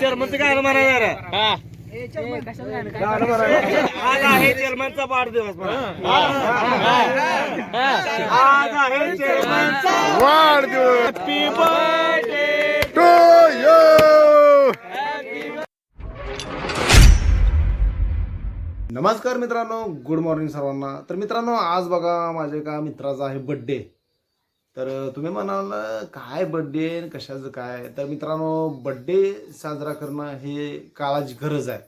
चेअरमनचं गाणं म्हणा जरा. आज आहे चेअरमनचा वाढदिवस. आज आहे चेअरमनचा वाढदिवस. Happy birthday to you. नमस्कार मित्रांनो, गुड मॉर्निंग सर्वांना. तर मित्रांनो, आज बघा माझ्या एका मित्राचा आहे बड्डे. तर तुम्ही म्हणाल काय बड्डे कशाचं काय. तर मित्रांनो, बड्डे साजरा करणं हे काळाची गरज आहे.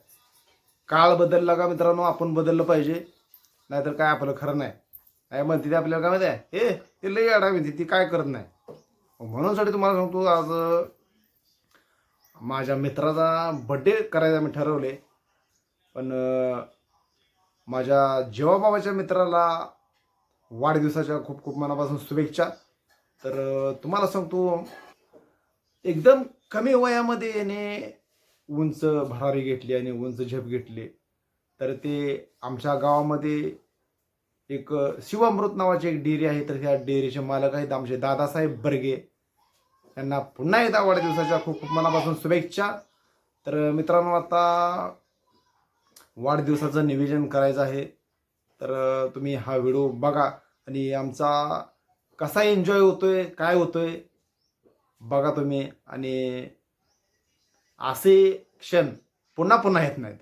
काळ बदलला का मित्रांनो, आपण बदललं पाहिजे, नाहीतर काय आपलं खरं नाही. काय म्हणते ते आपल्याला काय माहिती आहे, हे ते लई आडा म्हणते ती काय करत नाही. म्हणूनसाठी तुम्हाला सांगतो, आज माझ्या मित्राचा बड्डे करायचा मी ठरवले. पण माझ्या जेवाबाबाच्या मित्राला वाढदिवसाच्या खूप खूप मनापासून शुभेच्छा. तर तुम्हाला सांगतो, एकदम कमी वयामध्ये याने उंच भरारी घेतली आणि उंच झेप घेतली. तर ते आमच्या गावामध्ये एक शिवामृत नावाची एक डेअरी आहे. तर त्या डेअरीचे मालक आहेत आमचे दादासाहेब बर्गे. त्यांना पुन्हा एकदा वाढदिवसाच्या खूप खूप मनापासून शुभेच्छा. तर मित्रांनो, आता वाढदिवसाचं नियोजन करायचं आहे. तर तुम्ही हा व्हिडिओ बघा आणि आमचा कसा एन्जॉय होतोय, काय होतोय बघा तुम्ही. आणि असे क्षण पुन्हा पुन्हा येत नाहीत.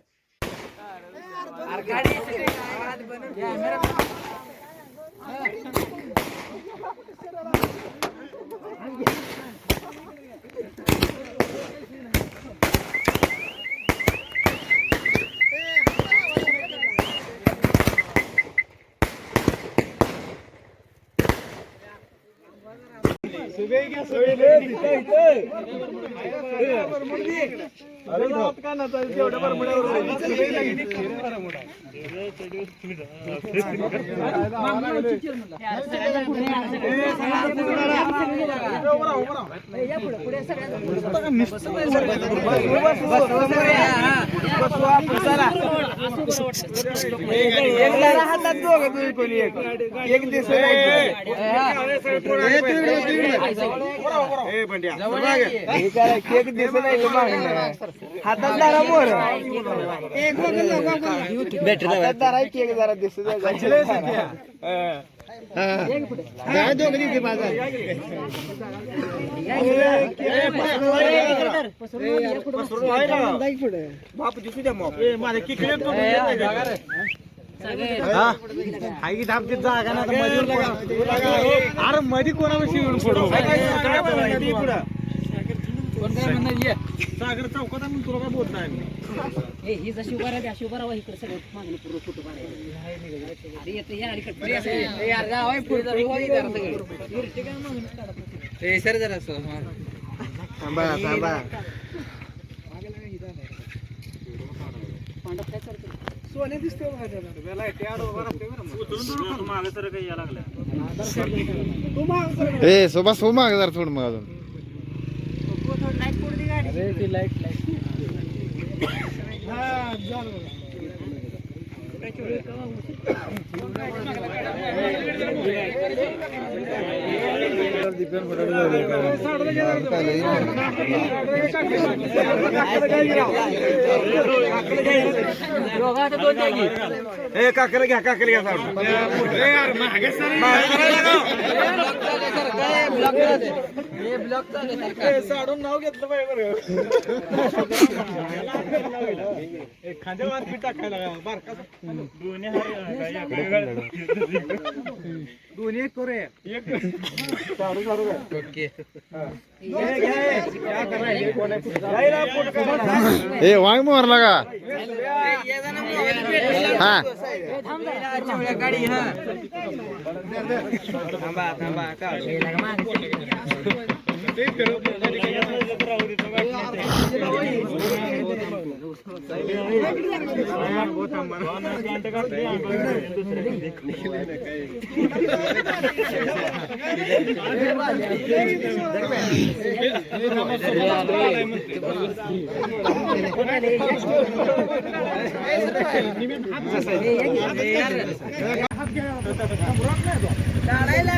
मध्ये कोणाविषयी येऊन पडू सागर चौकात म्हणून तुला काय बोलत नाही. ही जशी उभा राहते अशी उभा राहा इकडे सगळं मागणी पूर्ण फोटो सोने दिसते मागे तर काही या लागल्या. सोबत सो माग जरा थोडं मग अजून काकल घ्या साडून नाव घेतलं पाहिजे. खांद्या वाद बी टाकायला बारका दोन्ही करूया वांग मोरला का हा गाडी काढायला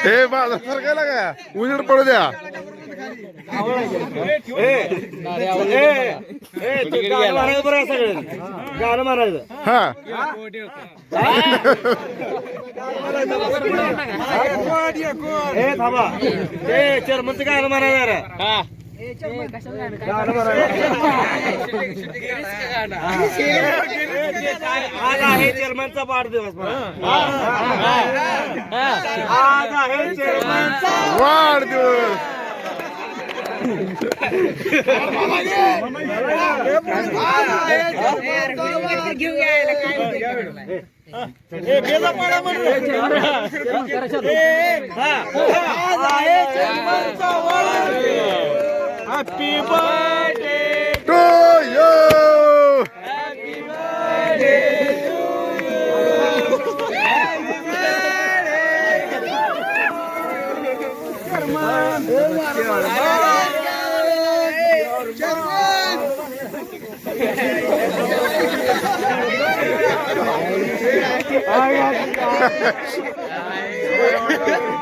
हे बाजार सरकायला का उजेड पडू द्या. गाणं म्हणायचं हा हे थांबा हे चेअरमनचं गाणं म्हणायचं आज आहे चेअरमनचा वाढदिवस. आज आहे चेअरमनचा वाढदिवस. Happy birthday to you.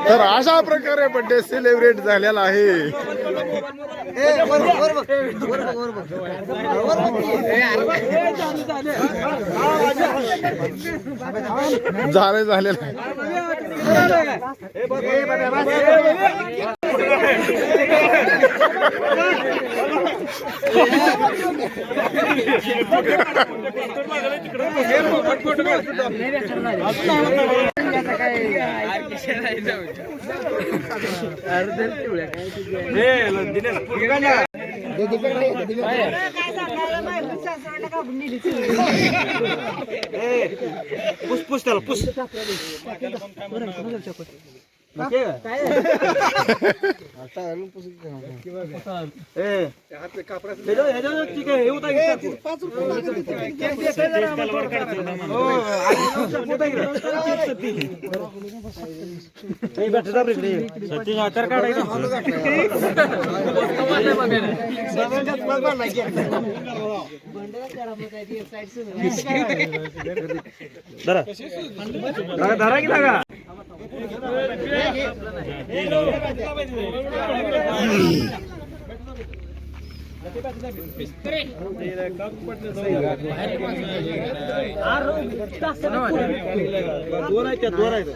तर अशा प्रकारे बर्थडे सेलिब्रेट झालेला आहे. झालेलं आहे. पुस त्याला पुस धरा की लागा दोन आहेत.